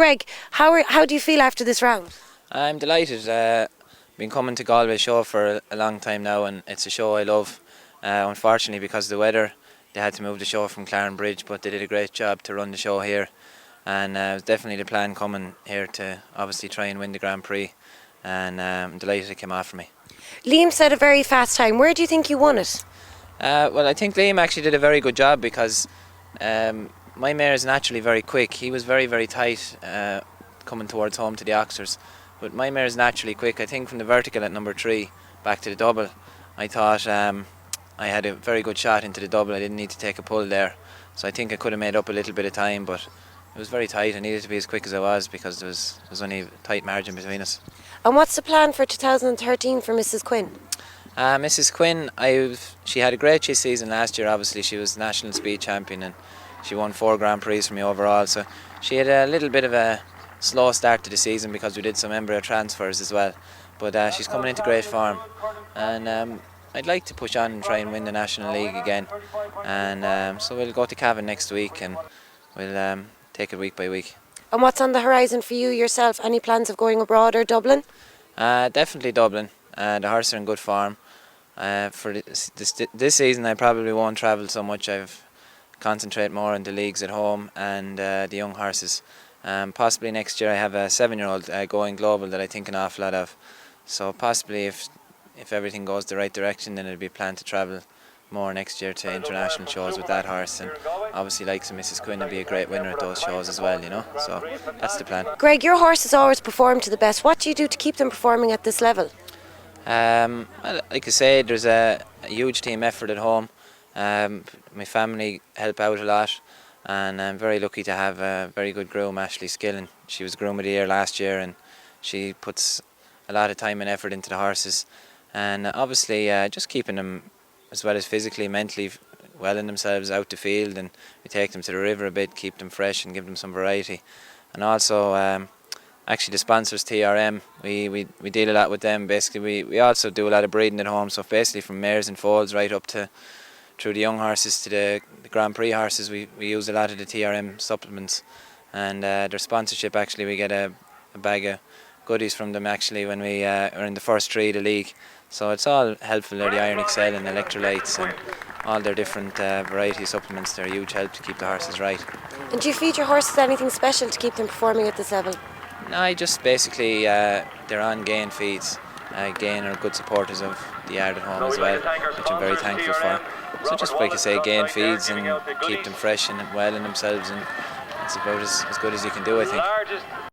Greg, how do you feel after this round? I'm delighted. Been coming to Galway show for a long time now, and it's a show I love. Unfortunately, because of the weather, they had to move the show from Claren Bridge, but they did a great job to run the show here. And it was definitely the plan coming here to obviously try and win the Grand Prix. And I'm delighted it came off for me. Liam said a very fast time. Where do you think you won it? Well, I think Liam actually did a very good job because my mare is naturally very quick. He was very, very tight coming towards home to the Oxers. But my mare is naturally quick. I think from the vertical at number 3 back to the double, I thought I had a very good shot into the double. I didn't need to take a pull there. So I think I could have made up a little bit of time, but it was very tight. I needed to be as quick as I was because there was only a tight margin between us. And what's the plan for 2013 for Mrs. Quinn? Mrs. Quinn, she had a great season last year. Obviously, she was national speed champion and she won 4 Grand Prix for me overall. So she had a little bit of a slow start to the season because we did some embryo transfers as well. But she's coming into great form, and I'd like to push on and try and win the National League again. And so we'll go to Cavan next week and we'll take it week by week. And what's on the horizon for you yourself? Any plans of going abroad or Dublin? Definitely Dublin. The horses are in good form. For this season I probably won't travel so much. I've concentrate more on the leagues at home and the young horses. Possibly next year I have a 7-year-old going global that I think an awful lot of. So possibly if everything goes the right direction, then it'll be planned to travel more next year to international shows with that horse, and obviously likes of Mrs. Quinn will be a great winner at those shows as well, you know, so that's the plan. Greg, your horses always perform to the best. What do you do to keep them performing at this level? Well, like I say, there's a huge team effort at home. My family help out a lot, and I'm very lucky to have a very good groom, Ashley Skillen. She was groom of the year last year, and she puts a lot of time and effort into the horses, and obviously just keeping them as well as physically, mentally well in themselves out the field, and we take them to the river a bit, keep them fresh and give them some variety. And also actually the sponsors TRM, we deal a lot with them. Basically we also do a lot of breeding at home, so basically from mares and foals right up to through the young horses to the Grand Prix horses, we use a lot of the TRM supplements, and their sponsorship, actually we get a bag of goodies from them actually when we are in the first 3 of the league. So it's all helpful. They're the Iron Excel and electrolytes and all their different variety of supplements. They're a huge help to keep the horses right. And do you feed your horses anything special to keep them performing at this level? No, I just basically, they're on Gain feeds. Gain are good supporters of the yard at home as well, which I'm very thankful for. So just like I say, Gain feeds and keep them fresh and well in themselves, and it's about as good as you can do, I think.